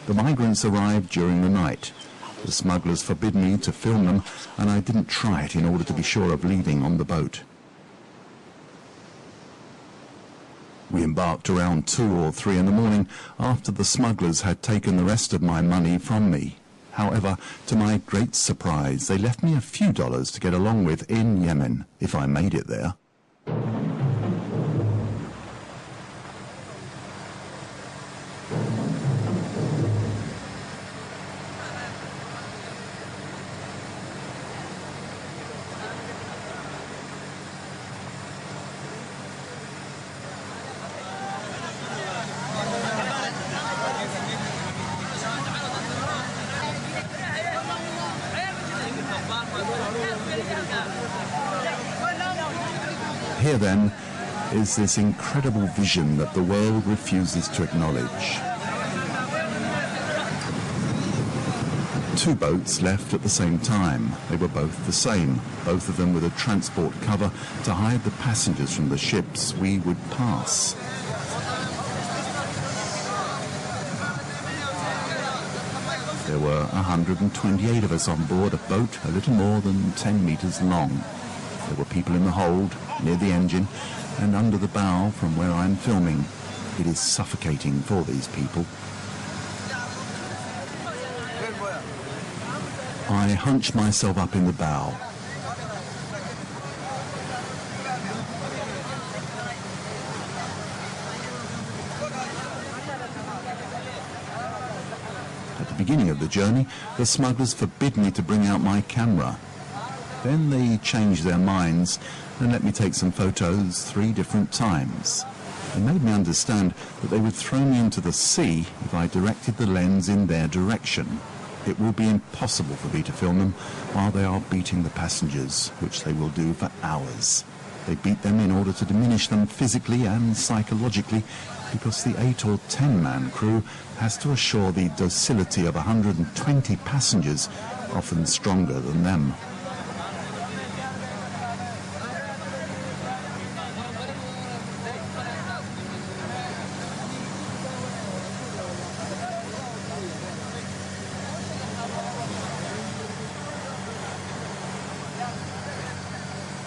The migrants arrived during the night. The smugglers forbid me to film them, and I didn't try it in order to be sure of leaving on the boat. We embarked around 2 or 3 in the morning after the smugglers had taken the rest of my money from me. However, to my great surprise, they left me a few dollars to get along with in Yemen, if I made it there. Here, then, is this incredible vision that the world refuses to acknowledge. 2 boats left at the same time. They were both the same, both of them with a transport cover to hide the passengers from the ships we would pass. There were 128 of us on board a boat a little more than 10 meters long. There were people in the hold, near the engine, and under the bow from where I'm filming. It is suffocating for these people. I hunch myself up in the bow. At the beginning of the journey, the smugglers forbid me to bring out my camera. Then they changed their minds and let me take some photos 3 different times. They made me understand that they would throw me into the sea if I directed the lens in their direction. It will be impossible for me to film them while they are beating the passengers, which they will do for hours. They beat them in order to diminish them physically and psychologically, because the 8 or 10-man crew has to assure the docility of 120 passengers, often stronger than them.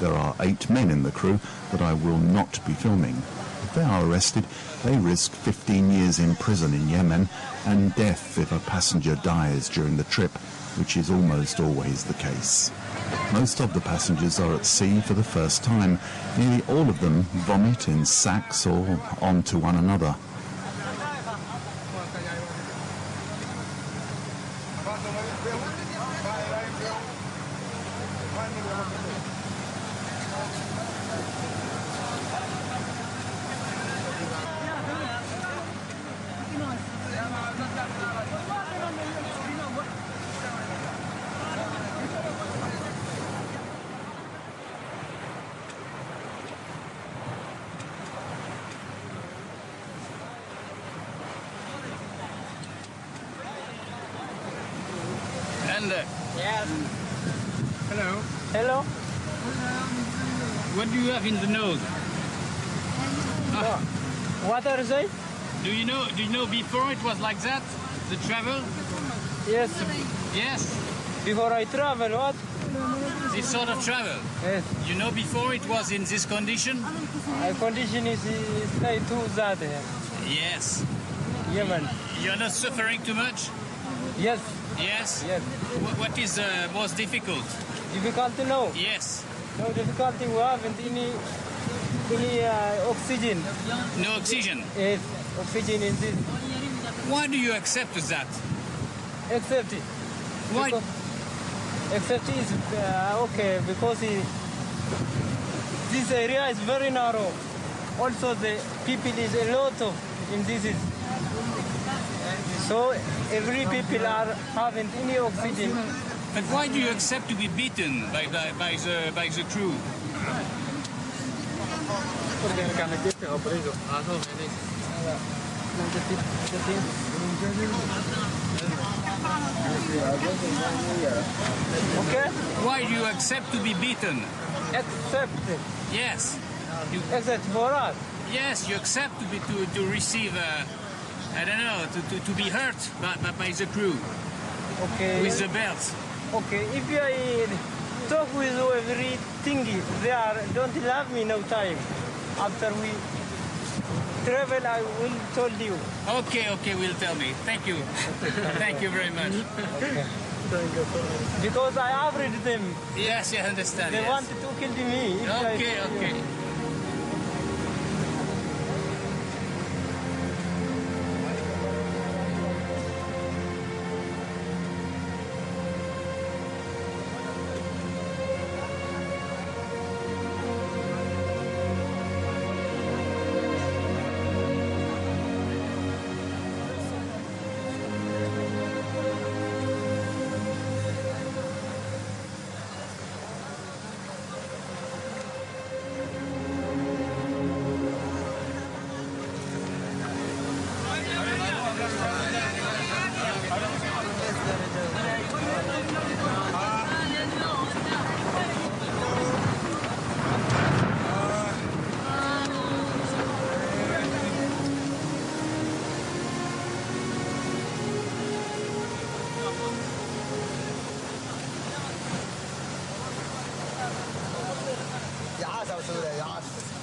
There are 8 men in the crew that I will not be filming. If they are arrested, they risk 15 years in prison in Yemen and death if a passenger dies during the trip, which is almost always the case. Most of the passengers are at sea for the first time. Nearly all of them vomit in sacks or onto one another. Yes. Hello. Hello. What do you have in the nose? What are they? Do you know before it was like that? The travel? Yes. Yes. Before I travel, what? This sort of travel? Yes. You know before it was in this condition? My condition is like to that. Yes. Yemen. You're not suffering too much? Yes. Yes? Yes. What is most difficult? Difficulty? No. Yes. No difficulty. We haven't any oxygen. No oxygen? Yes. Oxygen in this. Why do you accept that? Accept it. Why? Accept it is okay because this area is very narrow. Also the people is a lot of in this is. So every people are having any oxygen. But why do you accept to be beaten by the crew? Okay? Why do you accept to be beaten? Accept it. Yes. Accept for us. Yes, you accept to receive I don't know, to be hurt by the crew. Okay. With the belts. Okay, if I talk with everything, they don't love me no time. After we travel, I will tell you. Okay, will tell me. Thank you. Thank you very much. Okay. Because I afraid them. Yes, I understand. They yes. want to kill me. Okay.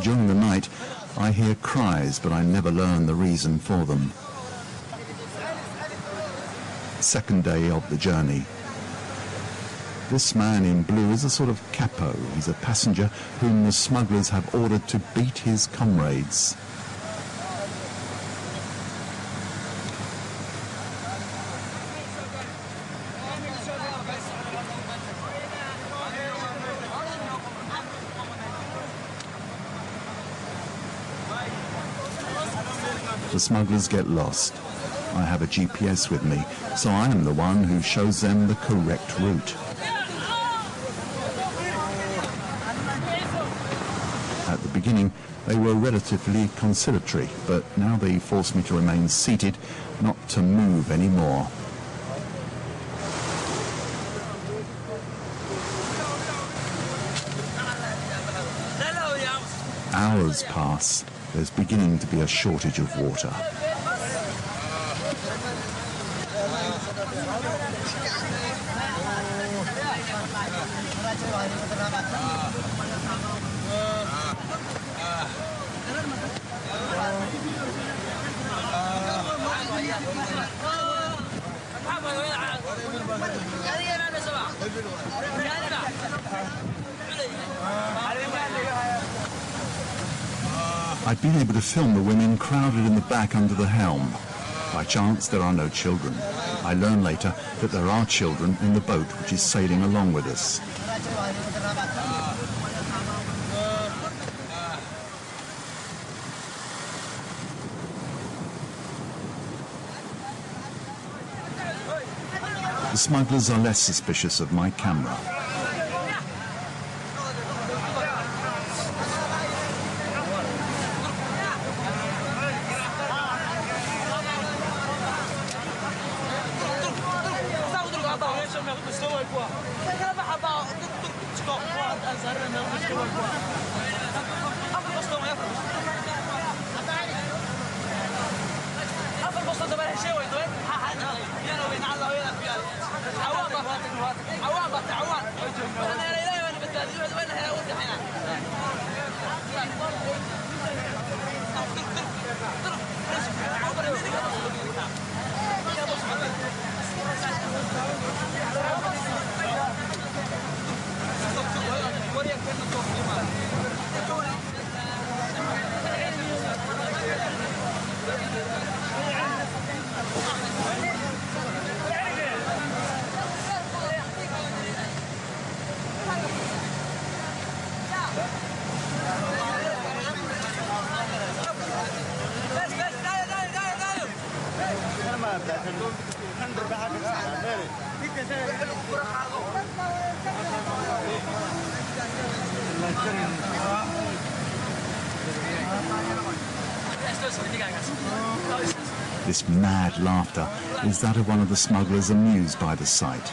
During the night, I hear cries, but I never learn the reason for them. Second day of the journey. This man in blue is a sort of capo. He's a passenger whom the smugglers have ordered to beat his comrades. The smugglers get lost. I have a GPS with me, so I am the one who shows them the correct route. At the beginning, they were relatively conciliatory, but now they force me to remain seated, not to move anymore. Hours pass. There's beginning to be a shortage of water. I've been able to film the women crowded in the back under the helm. By chance, there are no children. I learn later that there are children in the boat which is sailing along with us. The smugglers are less suspicious of my camera. This mad laughter is that of one of the smugglers amused by the sight.